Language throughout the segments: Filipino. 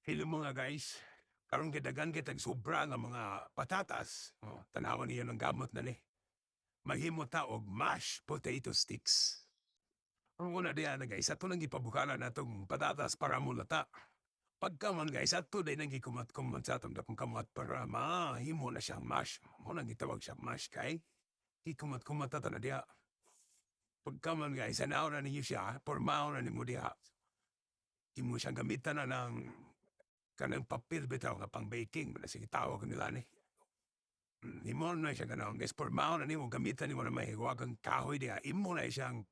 Hello mga guys, karon gidagan kitag sobra nga mga patatas. Tanawan niyo ng gamot na ni. Mahimo ta og mashed potato sticks. Ang una diyan na guys, ato nang gipabukalan natong patatas para mulata. Pagka man guys, ato day nang gikumat-kumat sa atong dakong kamat para mahimo na siyang mash. Mo nang gitawag siya mash kay gikumat-kumat ta na diya. Pagka man guys, anaw na ninyo siya, pormaw na nimo diya. Imo siyang gamitan na ng kanang papel bitaw nga pang baking na sige tawag nila ni. Imo na siya ganaon guys pormaon na nimo gamitan nimo na mahiwagang kahoy diha imo na siyang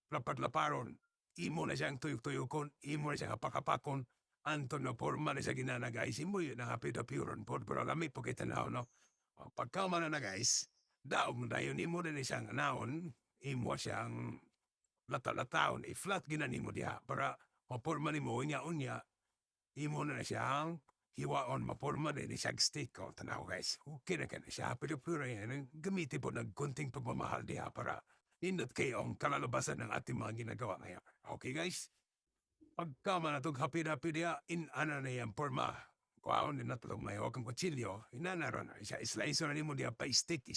lapad-laparon, imo na siyang tuyok-tuyokon, imo na siyang hapak-hapakon, anton na porma na siya ginana guys, imo yun ang hapid-hapiron pod pero lami po kita tanaw no. Pagka man na guys, daog na yun imo na siyang naon, imo siyang lata-lataon, i-flat gina nimo diha para maporma nimo unya-unya. Imo na siyang hiwaon maporma din siyang stick o tanaw guys. Okay na ka na siya. Pero yan, gamitin po ng kunting pagmamahal diha para nindot kayo ang kalalabasan ng ating mga ginagawa ngayon. Okay guys? Pagka man natong hapid-hapid diha, ana na yan porma. Kuhaon din na itong may hawakang kutsilyo. Inanaro na siya. Slice na nimo diha pa stick.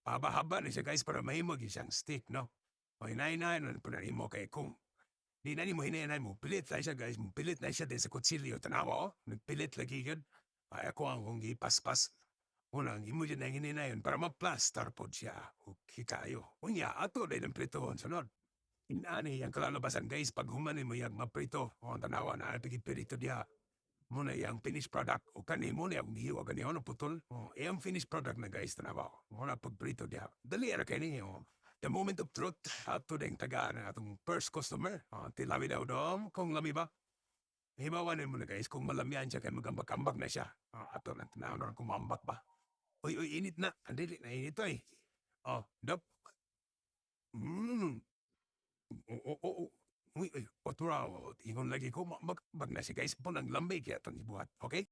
Pahaba-haba na siya guys para mahimog siyang stick, no? O hinay-hinay na po na nimo kay kung di na nimo hinayanan mo, pilit na siya guys, pilit na siya din sa kutsilyo, tanawa o, nagpilit lagi yun. Ay ako ang kung ipaspas. Unang imo dyan na hininayon para ma-plaster po siya. Okay kayo. Unya, ato din ang pritohon sunod. Inani yung kalalabasan guys, pag humanin mo yung maprito, o tanawa na, pigipirito diya. Muna yung finished product, o kanin mo na yung hiwa, ganyan, ano putol. O, yung finished product na guys, tanawa ko. Muna pagprito diya. Dali ara kayo ninyo. The moment of truth, ato din taga na atong first customer. Tilami daw dom, kung lami ba? Himawanin mo na guys, kung malamian siya, kaya magambak-ambak na siya. Ato na tanaw na kumambak ba? Uy, init na. Andili, na init to eh. Dap. Mm. Oo. Uy, otura, ingon lagi ko, magbag na si guys po ng lamig kaya itong ibuhat. Okay?